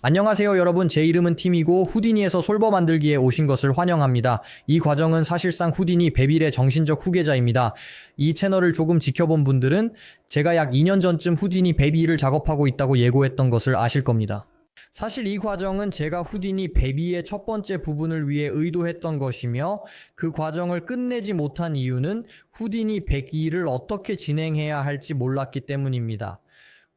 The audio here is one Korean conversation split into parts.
안녕하세요 여러분, 제 이름은 팀이고 후디니에서 솔버 만들기에 오신 것을 환영합니다. 이 과정은 사실상 후디니 베빌의 정신적 후계자입니다. 이 채널을 조금 지켜본 분들은 제가 약 2년 전쯤 후디니 베비를 작업하고 있다고 예고했던 것을 아실 겁니다. 사실 이 과정은 제가 후디니 베비의 첫 번째 부분을 위해 의도했던 것이며, 그 과정을 끝내지 못한 이유는 후디니 102를 어떻게 진행해야 할지 몰랐기 때문입니다.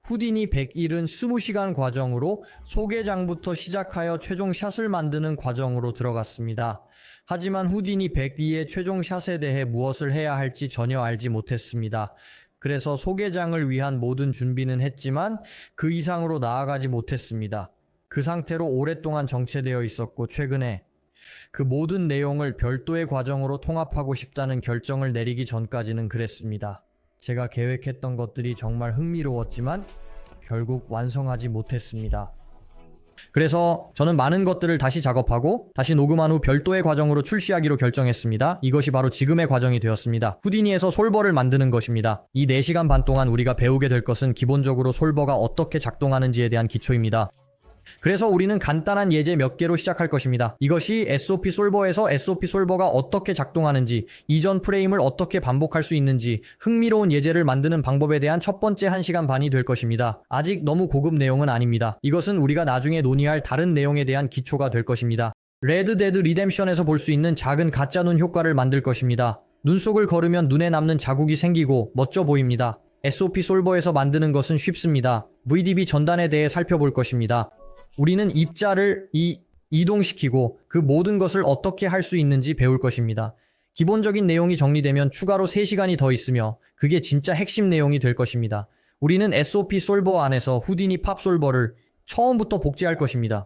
후디니 101은 20시간 과정으로 소개장부터 시작하여 최종 샷을 만드는 과정으로 들어갔습니다. 하지만 후디니 102의 최종 샷에 대해 무엇을 해야 할지 전혀 알지 못했습니다. 그래서 소개장을 위한 모든 준비는 했지만 그 이상으로 나아가지 못했습니다. 그 상태로 오랫동안 정체되어 있었고, 최근에 그 모든 내용을 별도의 과정으로 통합하고 싶다는 결정을 내리기 전까지는 그랬습니다. 제가 계획했던 것들이 정말 흥미로웠지만 결국 완성하지 못했습니다. 그래서 저는 많은 것들을 다시 작업하고 다시 녹음한 후 별도의 과정으로 출시하기로 결정했습니다. 이것이 바로 지금의 과정이 되었습니다. 후디니에서 솔버를 만드는 것입니다. 이 4시간 반 동안 우리가 배우게 될 것은 기본적으로 솔버가 어떻게 작동하는지에 대한 기초입니다. 그래서 우리는 간단한 예제 몇 개로 시작할 것입니다. 이것이 SOP 솔버에서 SOP 솔버가 어떻게 작동하는지, 이전 프레임을 어떻게 반복할 수 있는지 흥미로운 예제를 만드는 방법에 대한 첫 번째 1시간 반이 될 것입니다. 아직 너무 고급 내용은 아닙니다. 이것은 우리가 나중에 논의할 다른 내용에 대한 기초가 될 것입니다. 레드 데드 리뎀션에서 볼 수 있는 작은 가짜 눈 효과를 만들 것입니다. 눈 속을 걸으면 눈에 남는 자국이 생기고 멋져 보입니다. SOP 솔버에서 만드는 것은 쉽습니다. VDB 전단에 대해 살펴볼 것입니다. 우리는 입자를 이동시키고 그 모든 것을 어떻게 할 수 있는지 배울 것입니다. 기본적인 내용이 정리되면 추가로 3시간이 더 있으며 그게 진짜 핵심 내용이 될 것입니다. 우리는 SOP 솔버 안에서 후디니 팝 솔버를 처음부터 복제할 것입니다.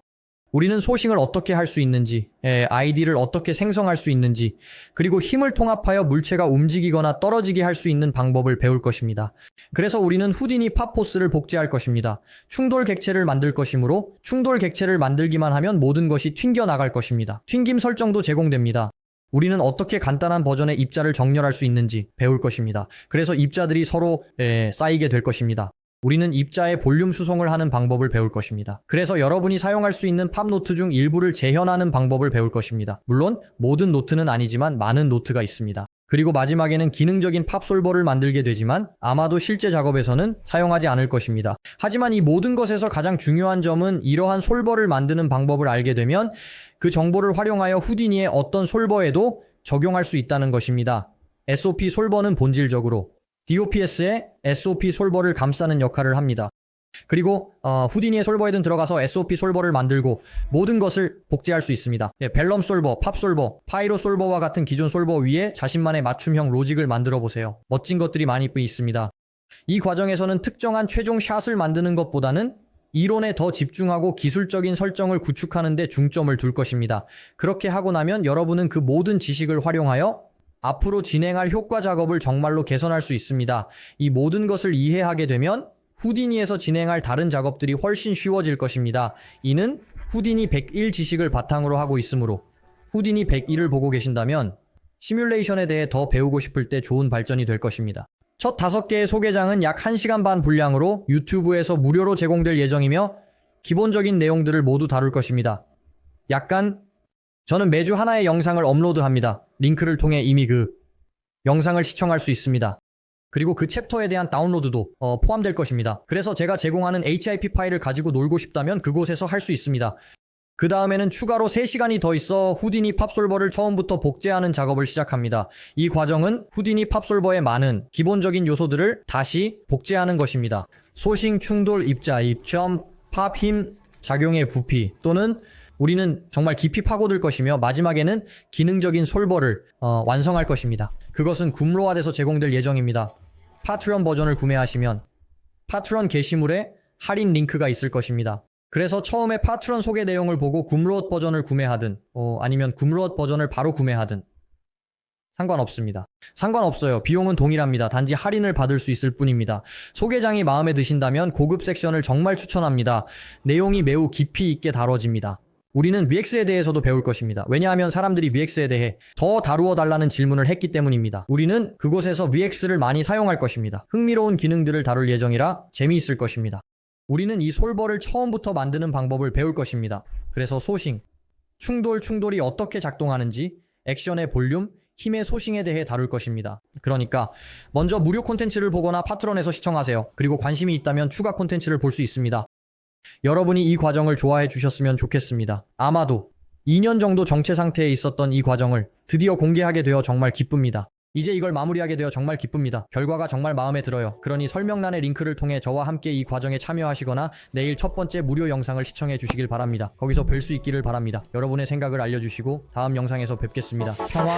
우리는 소싱을 어떻게 할 수 있는지, 아이디를 어떻게 생성할 수 있는지, 그리고 힘을 통합하여 물체가 움직이거나 떨어지게 할 수 있는 방법을 배울 것입니다. 그래서 우리는 후디니 팝포스를 복제할 것입니다. 충돌 객체를 만들 것이므로 충돌 객체를 만들기만 하면 모든 것이 튕겨 나갈 것입니다. 튕김 설정도 제공됩니다. 우리는 어떻게 간단한 버전의 입자를 정렬할 수 있는지 배울 것입니다. 그래서 입자들이 서로 쌓이게 될 것입니다. 우리는 입자의 볼륨 수송을 하는 방법을 배울 것입니다. 그래서 여러분이 사용할 수 있는 팝 노트 중 일부를 재현하는 방법을 배울 것입니다. 물론 모든 노트는 아니지만 많은 노트가 있습니다. 그리고 마지막에는 기능적인 팝 솔버를 만들게 되지만 아마도 실제 작업에서는 사용하지 않을 것입니다. 하지만 이 모든 것에서 가장 중요한 점은 이러한 솔버를 만드는 방법을 알게 되면 그 정보를 활용하여 후디니의 어떤 솔버에도 적용할 수 있다는 것입니다. SOP 솔버는 본질적으로 DOPS의 SOP 솔버를 감싸는 역할을 합니다. 그리고 후디니의 솔버에든 들어가서 SOP 솔버를 만들고 모든 것을 복제할 수 있습니다. 벨럼 솔버, 팝 솔버, 파이로 솔버와 같은 기존 솔버 위에 자신만의 맞춤형 로직을 만들어 보세요. 멋진 것들이 많이 있습니다. 이 과정에서는 특정한 최종 샷을 만드는 것보다는 이론에 더 집중하고 기술적인 설정을 구축하는 데 중점을 둘 것입니다. 그렇게 하고 나면 여러분은 그 모든 지식을 활용하여 앞으로 진행할 효과 작업을 정말로 개선할 수 있습니다. 이 모든 것을 이해하게 되면 후디니에서 진행할 다른 작업들이 훨씬 쉬워질 것입니다. 이는 후디니 101 지식을 바탕으로 하고 있으므로 후디니 101을 보고 계신다면 시뮬레이션에 대해 더 배우고 싶을 때 좋은 발전이 될 것입니다. 첫 5개의 소개장은 약 1시간 반 분량으로 유튜브에서 무료로 제공될 예정이며 기본적인 내용들을 모두 다룰 것입니다. 저는 매주 하나의 영상을 업로드합니다. 링크를 통해 이미 그 영상을 시청할 수 있습니다. 그리고 그 챕터에 대한 다운로드도 포함될 것입니다. 그래서 제가 제공하는 HIP 파일을 가지고 놀고 싶다면 그곳에서 할 수 있습니다. 그 다음에는 추가로 3시간이 더 있어 후디니 팝솔버를 처음부터 복제하는 작업을 시작합니다. 이 과정은 후디니 팝솔버의 많은 기본적인 요소들을 다시 복제하는 것입니다. 소싱, 충돌, 입자, 입점, 팝, 힘, 작용의 부피 또는 우리는 정말 깊이 파고들 것이며 마지막에는 기능적인 솔버를 완성할 것입니다. 그것은 굼로아에서 제공될 예정입니다. 파트런 버전을 구매하시면 파트런 게시물에 할인 링크가 있을 것입니다. 그래서 처음에 파트런 소개 내용을 보고 굼로아 버전을 구매하든 아니면 굼로아 버전을 바로 구매하든 상관없어요. 비용은 동일합니다. 단지 할인을 받을 수 있을 뿐입니다. 소개장이 마음에 드신다면 고급 섹션을 정말 추천합니다. 내용이 매우 깊이 있게 다뤄집니다. 우리는 VX에 대해서도 배울 것입니다. 왜냐하면 사람들이 VX에 대해 더 다루어 달라는 질문을 했기 때문입니다. 우리는 그곳에서 VX를 많이 사용할 것입니다. 흥미로운 기능들을 다룰 예정이라 재미있을 것입니다. 우리는 이 솔버를 처음부터 만드는 방법을 배울 것입니다. 그래서 소싱, 충돌이 어떻게 작동하는지, 액션의 볼륨, 힘의 소싱에 대해 다룰 것입니다. 그러니까 먼저 무료 콘텐츠를 보거나 파트런에서 시청하세요. 그리고 관심이 있다면 추가 콘텐츠를 볼 수 있습니다. 여러분이 이 과정을 좋아해 주셨으면 좋겠습니다. 아마도 2년 정도 정체 상태에 있었던 이 과정을 드디어 공개하게 되어 정말 기쁩니다. 이제 이걸 마무리하게 되어 정말 기쁩니다. 결과가 정말 마음에 들어요. 그러니 설명란의 링크를 통해 저와 함께 이 과정에 참여하시거나 내일 첫 번째 무료 영상을 시청해 주시길 바랍니다. 거기서 뵐 수 있기를 바랍니다. 여러분의 생각을 알려주시고 다음 영상에서 뵙겠습니다. 평화.